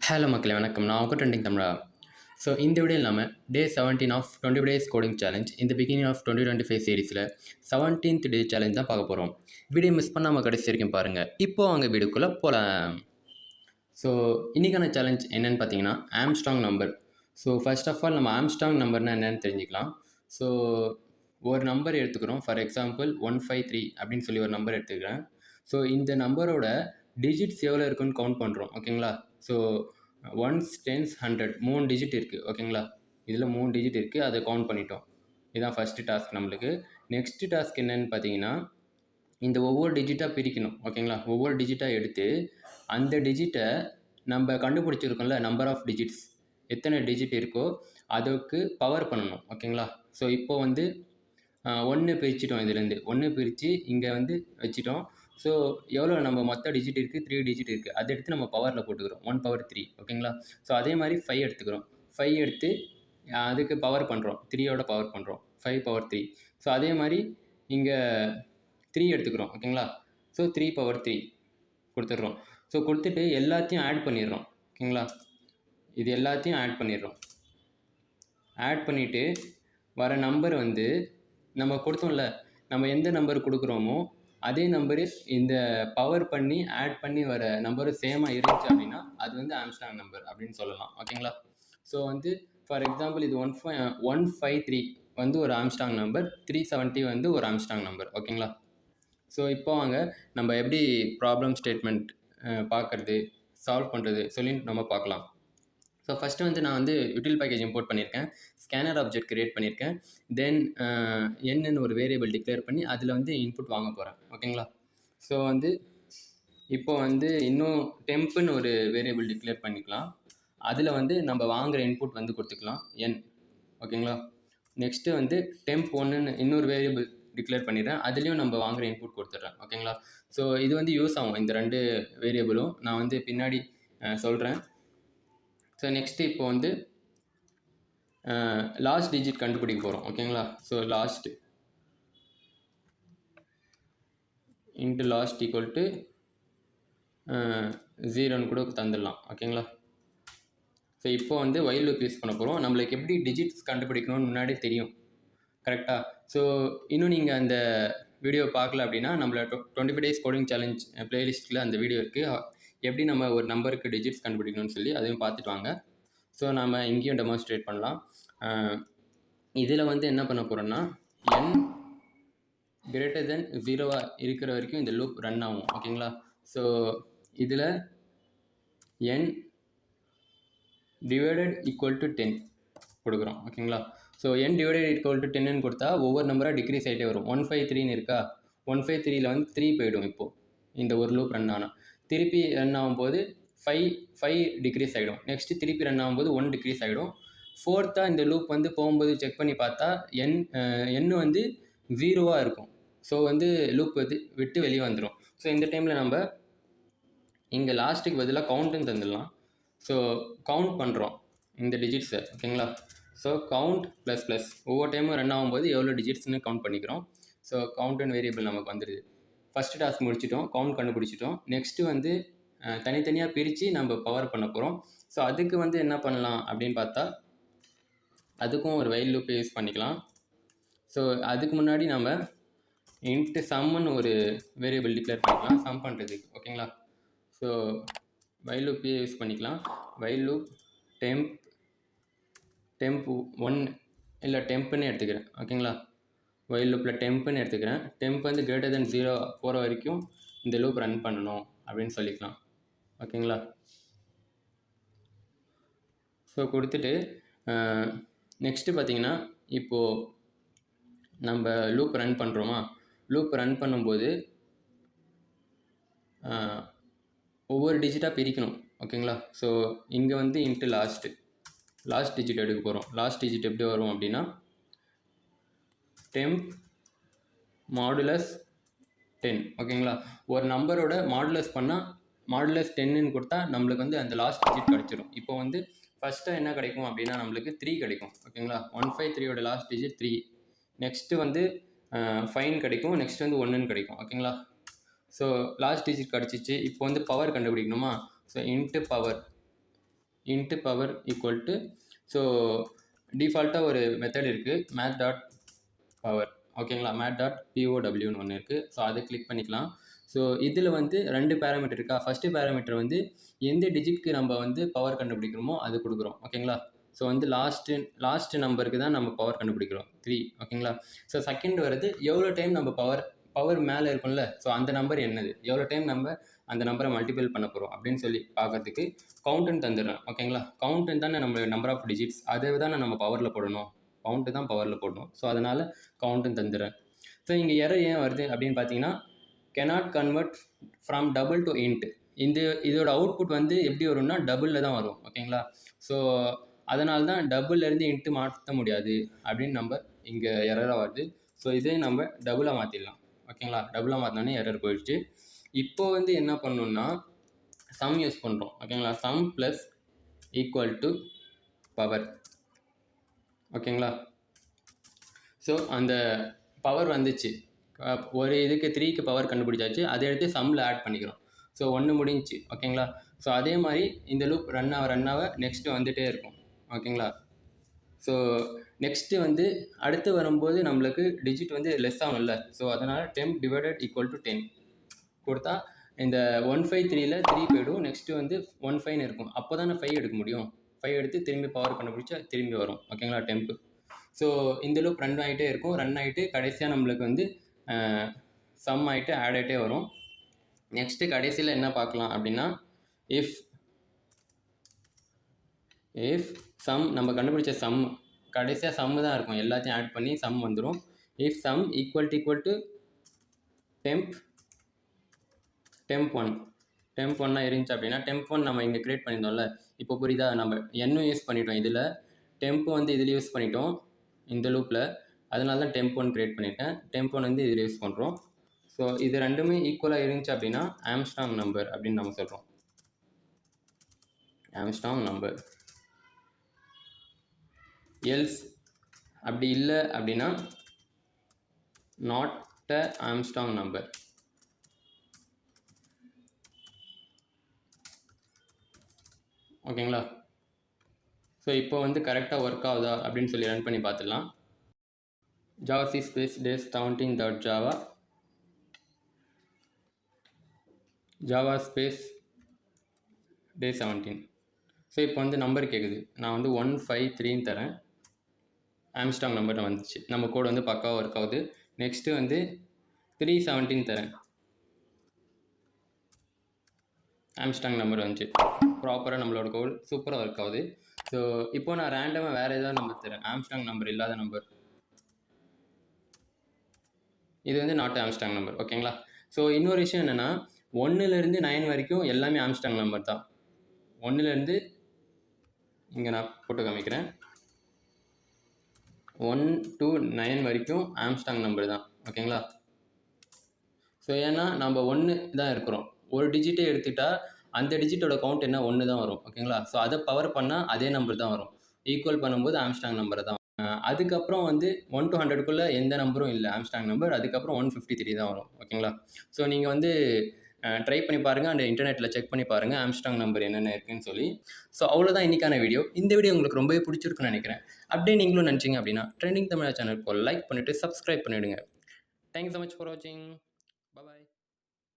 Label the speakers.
Speaker 1: Hello மக்களே வணக்கம். நான் உங்கள் ட்ரெண்டிங் தமிழா. ஸோ இந்த வீடியோ இல்லாமல் டே 17 ஆஃப் 20 டேஸ் கோடிங் சேலஞ்ச் இந்த பிகினிங் ஆஃப் 2025 சீரீஸில் 17th டே சேலஞ்ச் தான் பார்க்க போகிறோம். வீடியோ மிஸ் பண்ணாமல் கடைசி வரைக்கும் பாருங்கள். இப்போது அவங்க வீடியோக்குள்ளே போகலாம். ஸோ இன்றைக்கான சேலஞ்ச் என்னென்னு பார்த்தீங்கன்னா Armstrong number. So first of all நம்ம ஆம்ஸ்ட்ராங் நம்பர்னால் என்னென்னு தெரிஞ்சுக்கலாம். ஸோ ஒரு நம்பர் எடுத்துக்கிறோம். ஃபார் எக்ஸாம்பிள் 153 அப்படின்னு சொல்லி ஒரு நம்பர் எடுத்துக்கிறேன். ஸோ இந்த நம்பரோட டிஜிட்ஸ் எவ்வளோ இருக்குன்னு கவுண்ட் பண்ணுறோம். ஓகேங்களா. ஸோ 1s 10s 100 3 டிஜிட் இருக்குது. ஓகேங்களா. இதில் 3 டிஜிட் இருக்குது, அதை கவுண்ட் பண்ணிட்டோம். இதுதான் ஃபஸ்ட்டு டாஸ்க் நம்மளுக்கு. நெக்ஸ்ட்டு டாஸ்க் என்னென்னு பார்த்தீங்கன்னா இந்த ஒவ்வொரு டிஜிட்டாக பிரிக்கணும். ஓகேங்களா. ஒவ்வொரு டிஜிட்டாக எடுத்து அந்த டிஜிட்டை நம்ம கண்டுபிடிச்சிருக்கோம்ல நம்பர் ஆஃப் டிஜிட்ஸ் எத்தனை டிஜிட் இருக்கோ அதுக்கு பவர் பண்ணணும். ஓகேங்களா. ஸோ இப்போ வந்து 1 பிரிச்சிட்டோம். இதுலேருந்து 1 பிரித்து இங்கே வந்து வச்சிட்டோம். ஸோ எவ்வளோ நம்ம மொத்த டிஜிட் இருக்குது, 3 டிஜிட் இருக்குது, அதை எடுத்து நம்ம பவரில் போட்டுக்கிறோம். 1/3. ஓகேங்களா. ஸோ அதே மாதிரி 5 எடுத்துக்கிறோம். 5 எடுத்து அதுக்கு பவர் பண்ணுறோம். 3யோட பவர் பண்ணுறோம். 5/3. ஸோ அதே மாதிரி இங்கே 3 எடுத்துக்கிறோம். ஓகேங்களா. ஸோ 3/3 கொடுத்துட்றோம். ஸோ கொடுத்துட்டு எல்லாத்தையும் ஆட் பண்ணிடுறோம். ஓகேங்களா. இது எல்லாத்தையும் ஆட் பண்ணிடுறோம். ஆட் பண்ணிவிட்டு வர நம்பர் வந்து நம்ம கொடுத்தோம்ல, நம்ம எந்த நம்பர் கொடுக்குறோமோ அதே நம்பரு இந்த பவர் பண்ணி ஆட் பண்ணி வர நம்பரும் சேமாக இருந்துச்சு அப்படின்னா அது வந்து ஆம்ஸ்ட்ராங் நம்பர் அப்படின்னு சொல்லலாம். ஓகேங்களா. ஸோ வந்து ஃபார் எக்ஸாம்பிள் இது 153 வந்து ஒரு ஆம்ஸ்ட்ராங் நம்பர், 370 வந்து ஒரு ஆம்ஸ்ட்ராங் நம்பர். ஓகேங்களா. ஸோ இப்போ வாங்க நம்ம எப்படி ப்ராப்ளம் ஸ்டேட்மெண்ட் பார்க்குறது, சால்வ் பண்ணுறது சொல்லி நம்ம பார்க்கலாம். ஸோ ஃபஸ்ட்டு வந்து நான் வந்து யூட்டில் பேக்கேஜ் இம்போர்ட் பண்ணியிருக்கேன். ஸ்கேனர் ஆப்ஜெக்ட் க்ரியேட் பண்ணியிருக்கேன். தென் என்னன்னு ஒரு வேரியபிள் டிக்ளேர் பண்ணி அதில் வந்து இன்புட் வாங்க போகிறேன். ஓகேங்களா. ஸோ வந்து இப்போ வந்து இன்னும் டெம்ப்புன்னு ஒரு வேரியபிள் டிக்ளேர் பண்ணிக்கலாம். அதில் வந்து நம்ம வாங்குகிற இன்புட் வந்து கொடுத்துக்கலாம் n. ஓகேங்களா. நெக்ஸ்ட்டு வந்து டெம்ப் 1ன்னு இன்னொரு வேரியபிள் டிக்ளேர் பண்ணிடுறேன். அதுலேயும் நம்ம வாங்குகிற இன்புட் கொடுத்துட்றேன். ஓகேங்களா. ஸோ இது வந்து யூஸ் ஆகும் இந்த 2 வேரியபிளும். நான் வந்து பின்னாடி சொல்கிறேன். ஸோ நெக்ஸ்ட்டு இப்போ வந்து லாஸ்ட் டிஜிட் கண்டுபிடிக்க போகிறோம். ஓகேங்களா. So last into last equal to 0ன்னு கூட தந்துடலாம். ஓகேங்களா. ஸோ இப்போ வந்து வைல் லூப் யூஸ் பண்ண போகிறோம். நம்மளுக்கு எப்படி டிஜிட்ஸ் கண்டுபிடிக்கணும்னு முன்னாடி தெரியும். கரெக்டாக. ஸோ இன்னும் நீங்கள் அந்த வீடியோ பார்க்கல அப்படின்னா நம்மள 25 டேஸ் கோடிங் சேலஞ்ச் ப்ளேலிஸ்ட்டில் அந்த வீடியோ இருக்குது. எப்படி நம்ம ஒரு நம்பருக்கு டிஜிட்ஸ் கண்டுபிடிக்கணும்னு சொல்லி அதையும் பார்த்துட்டு வாங்க. ஸோ நம்ம இங்கேயும் டெமான்ஸ்ட்ரேட் பண்ணலாம். இதில் வந்து என்ன பண்ண போகிறோன்னா n greater than 0 இருக்கிற வரைக்கும் இந்த லூப் ரன் ஆகும். ஓகேங்களா. ஸோ இதில் n டிவைடட் ஈக்குவல் டு 10 கொடுக்குறோம். ஓகேங்களா. So n divided equal to 10ன்னு கொடுத்தா ஒவ்வொரு நம்பராக டிக்ரீஸ் ஆகிட்டே வரும். 153ன்னு இருக்கா, 153ல் வந்து 3 போயிடும். இப்போது இந்த ஒரு லூப் ரன் ஆனால் திருப்பி ரன் ஆகும்போது 5 டிக்ரீஸ் ஆகிடும். நெக்ஸ்ட்டு திருப்பி ரன் ஆகும்போது 1 டிக்ரீஸ் ஆகிடும். ஃபோர்த்தாக இந்த லூப் வந்து போகும்போது செக் பண்ணி பார்த்தா n வந்து 0 இருக்கும். ஸோ வந்து லூப் வந்து விட்டு வெளியே வந்துடும். ஸோ இந்த டைமில் நம்ம இங்கே லாஸ்ட்டுக்கு பதிலாக கவுண்ட்டுன்னு தந்துடலாம். ஸோ கவுண்ட் பண்ணுறோம் இந்த டிஜிட்ஸை. ஓகேங்களா. ஸோ கவுண்ட் ++ ஒவ்வொரு டைமும் ரன் ஆகும்போது எவ்வளோ டிஜிட்ஸ்னு கவுண்ட் பண்ணிக்கிறோம். ஸோ கவுண்ட்டுன்னு வேரியபிள் நமக்கு வந்துடுது. ஃபஸ்ட்டு டாஸ்க் முடிச்சிட்டோம், கவுண்ட் கண்டுபிடிச்சிட்டோம். நெக்ஸ்ட்டு வந்து தனித்தனியாக பிரித்து நம்ம பவர் பண்ண போகிறோம். ஸோ அதுக்கு வந்து என்ன பண்ணலாம் அப்படின்னு பார்த்தா அதுக்கும் ஒரு வைல் லூப்பை யூஸ் பண்ணிக்கலாம். ஸோ அதுக்கு முன்னாடி நம்ம இன்ட்டு சம்முன்னு ஒரு வேரியபிள் டிக்ளேர் பண்ணிக்கலாம் சம் பண்ணுறதுக்கு. ஓகேங்களா. ஸோ வைல் லூப்பே யூஸ் பண்ணிக்கலாம். வைல் லூப் டெம்ப் 1 இல்லை டெம்ப்புன்னு எடுத்துக்கிறேன். ஓகேங்களா. வைல் லூப்பில் டெம்ப்புன்னு எடுத்துக்கிறேன். டெம்ப் வந்து greater than 0 போகிற வரைக்கும் இந்த லூப் ரன் பண்ணணும் அப்படின்னு சொல்லிக்கலாம். ஓகேங்களா. ஸோ கொடுத்துட்டு நெக்ஸ்ட்டு பார்த்தீங்கன்னா இப்போது நம்ம லூப் ரன் பண்ணுறோமா, லூப் ரன் பண்ணும்போது ஒவ்வொரு டிஜிட்டாக பிரிக்கணும். ஓகேங்களா. ஸோ இங்கே வந்து இன்ட்டு லாஸ்ட் டிஜிட் எடுக்க போகிறோம். லாஸ்ட் டிஜிட் எப்படி வரும் அப்படின்னா டெம்ப் மாடுலஸ் 10. ஓகேங்களா. ஒரு நம்பரோட மாடுலஸ் பண்ணால் மாடுலஸ் 10ன்னு கொடுத்தா நம்மளுக்கு வந்து அந்த லாஸ்ட் டிஜிட் கிடச்சிரும். இப்போ வந்து ஃபஸ்ட்டு என்ன கிடைக்கும் அப்படின்னா நம்மளுக்கு 3 கிடைக்கும். ஓகேங்களா. 153யோட லாஸ்ட் டிஜிட் 3. நெக்ஸ்ட்டு வந்து 5 கிடைக்கும். நெக்ஸ்ட் வந்து 1ன்னு கிடைக்கும். ஓகேங்களா. ஸோ லாஸ்ட் டிஜிட் கிடச்சிச்சு. இப்போ வந்து பவர் கண்டுபிடிக்கணுமா. So into power into power equal to, so டிஃபால்ட்டாக ஒரு மெத்தட் இருக்குது மேத் டாட் பவர். ஓகேங்களா, மேட் டாட் பிஓடபிள்யூன்னு ஒன்று இருக்குது. ஸோ அதை கிளிக் பண்ணிக்கலாம். ஸோ இதில் வந்து 2 பேராமீட்டர் இருக்கா. ஃபஸ்ட்டு பேராமீட்டர் வந்து எந்த டிஜிட்க்கு நம்ம வந்து பவர் கண்டுபிடிக்கிறோமோ அது கொடுக்குறோம். ஓகேங்களா, ஸோ வந்து லாஸ்ட் நம்பருக்கு தான் நம்ம பவர் கண்டுபிடிக்கிறோம் 3. ஓகேங்களா, ஸோ செகண்ட் வருது எவ்வளோ டைம் நம்ம பவர் மேலே இருக்கும்ல, ஸோ அந்த நம்பர் என்னது, எவ்வளோ டைம் நம்ம அந்த நம்பரை மல்டிபிள் பண்ண போகிறோம் அப்படின்னு சொல்லி பார்க்கறதுக்கு கவுண்ட்டுன்னு தந்துடுறேன். ஓகேங்களா, கவுண்ட்டுன்னு தானே நம்ம நம்பர் ஆஃப் டிஜிட்ஸ், அதை தானே நம்ம பவரில் போடணும், கவுண்ட்டு தான் பவரில் போடணும். ஸோ அதனால் கவுண்ட்டுன்னு தந்துடுறேன். ஸோ இங்கே எரர் ஏன் வருது அப்படின்னு பார்த்தீங்கன்னா, cannot convert from double to int. இதோட அவுட்புட் வந்து எப்படி வரும்னா டபுளில் தான் வரும். ஓகேங்களா, ஸோ அதனால தான் டபுள்லேருந்து இன்ட்டு மாற்ற முடியாது அப்படின்னு நம்ம இங்கே எரராக வருது. ஸோ இதே நம்ம டபுளாக மாற்றிடலாம். ஓகேங்களா, டபுளாக மாற்றினோன்னே எரர் போயிடுச்சு. இப்போ வந்து என்ன பண்ணணுன்னா சம் யூஸ் பண்ணுறோம். ஓகேங்களா, some plus equal to power. ஓகேங்களா, ஸோ அந்த பவர் வந்துச்சு, ஒரு இதுக்கு 3க்கு பவர் கண்டுபிடிச்சாச்சு, அதை எடுத்து சம்மில் ஆட் பண்ணிக்கிறோம். ஸோ 1 முடிஞ்சிச்சு. ஓகேங்களா, ஸோ அதே மாதிரி இந்த லூப் ரன் ஆக நெக்ஸ்ட்டு வந்துகிட்டே இருக்கும். ஓகேங்களா, ஸோ நெக்ஸ்ட்டு வந்து அடுத்து வரும்போது நம்மளுக்கு டிஜிட் வந்து லெஸ் ஆகணும்ல, ஸோ அதனால் 10 டிவைடட் ஈக்குவல் டு 10 கொடுத்தா இந்த 153ல் 3 போய்டும். நெக்ஸ்ட்டு வந்து 15 இருக்கும். அப்போ தானே 5 எடுக்க முடியும். 5 எடுத்து திரும்பி பவர் கண்டுபிடிச்சா திரும்பி வரும். ஓகேங்களா, டெம்ப்பு. ஸோ இந்த லூப் ரன் ஆகிட்டே இருக்கும். ரன் ஆகிட்டு கடைசியாக நம்மளுக்கு வந்து சம் ஆகிட்டு ஆட் ஆகிட்டே வரும். நெக்ஸ்ட்டு கடைசியில் என்ன பார்க்கலாம் அப்படின்னா, இஃப் சம் நம்ம கண்டுபிடிச்ச சம் கடைசியாக சம்மு தான் இருக்கும், எல்லாத்தையும் ஆட் பண்ணி சம் வந்துடும். If some equal to temp 1 இருந்துச்சு அப்படின்னா, டெம்ப் 1 நம்ம இங்கே க்ரியேட் பண்ணியிருந்தோம்ல, இப்போ புரியுதா, நம்ம என்னும் யூஸ் பண்ணிட்டோம் இதில், டெம்ப் வந்து இதில் யூஸ் பண்ணிட்டோம் இந்த லூப்பில், அதனால தான் டெம்ப் 1 க்ரியேட் பண்ணிட்டேன். டெம்ப் 1 வந்து இதில் யூஸ் பண்ணுறோம். ஸோ இது ரெண்டுமே ஈக்குவலாக இருந்துச்சு அப்படின்னா ஆம்ஸ்ட்ராங் நம்பர் அப்படின்னு நம்ம சொல்கிறோம். Armstrong number. எல்ஸ் அப்படி இல்லை அப்படின்னா நாட் அ ஆம்ஸ்ட்ராங் நம்பர். ஓகேங்களா, ஸோ இப்போ வந்து கரெக்டாக ஒர்க் ஆகுதா அப்படின்னு சொல்லி ரன் பண்ணி பார்த்துடலாம். Java space days17.java Java space day17. So இப்போ வந்து நம்பர் கேட்குது, நான் வந்து 153ன்னு தரேன். ஆம்ஸ்ட்ராங் நம்பர் வந்துச்சு, நம்ம கோடு வந்து பக்காவாக ஒர்க் ஆகுது. நெக்ஸ்ட்டு வந்து 317 தரேன், ஆம்ஸ்ட்ராங் நம்பர் வந்துச்சு. ப்ராப்பராக நம்மளோட கோட் சூப்பராக ஒர்க் ஆகுது. ஸோ இப்போ நான் ரேண்டமாக வேறு ஏதாவது நம்பர் தரேன், ஆம்ஸ்ட்ராங் நம்பர் இல்லாத நம்பர், இது வந்து நாட் ஆம்ஸ்ட்ராங் நம்பர். ஓகேங்களா, ஸோ இன்னொரு விஷயம் என்னென்னா 1லேருந்து 9 வரைக்கும் எல்லாமே ஆம்ஸ்ட்ராங் நம்பர் தான். 1லேருந்து இங்கே நான் போட்டு காமிக்கிறேன், 1 to 9 வரைக்கும் ஆம்ஸ்ட்ராங் நம்பர் தான். ஓகேங்களா, ஸோ ஏன்னா நம்ம 1 தான் இருக்கிறோம், ஒரு டிஜிட்டே எடுத்துக்கிட்டால் அந்த டிஜிட்டோட கவுண்ட் என்ன 1 தான் வரும். ஓகேங்களா, ஸோ அதை பவர் பண்ணால் அதே நம்பர் தான் வரும், ஈக்குவல் பண்ணும்போது ஆம்ஸ்ட்ராங் நம்பரை தான். அதுக்கப்புறம் வந்து 1 to 100க்குள்ளே எந்த நம்பரும் இல்லை ஆம்ஸ்ட்ராங் நம்பர், அதுக்கப்புறம் 153 தான் வரும். ஓகேங்களா, ஸோ நீங்கள் வந்து ட்ரை பண்ணி பாருங்கள், அந்த இன்டர்நெட்டில் செக் பண்ணி பாருங்கள் ஆம்ஸ்ட்ராங் நம்பர் என்னென்ன இருக்குன்னு சொல்லி. ஸோ அவ்வளோதான் இன்றைக்கான வீடியோ. இந்த வீடியோ உங்களுக்கு ரொம்பவே பிடிச்சிருக்குன்னு நினைக்கிறேன். அப்படியே நீங்களும் நினச்சிங்க அப்படின்னா ட்ரெண்டிங் தமிழ் சேனலுக்கு லைக் பண்ணிவிட்டு சப்ஸ்கிரைப் பண்ணிவிடுங்க. தேங்க்யூ ஸோ மச் ஃபார் வாட்சிங்.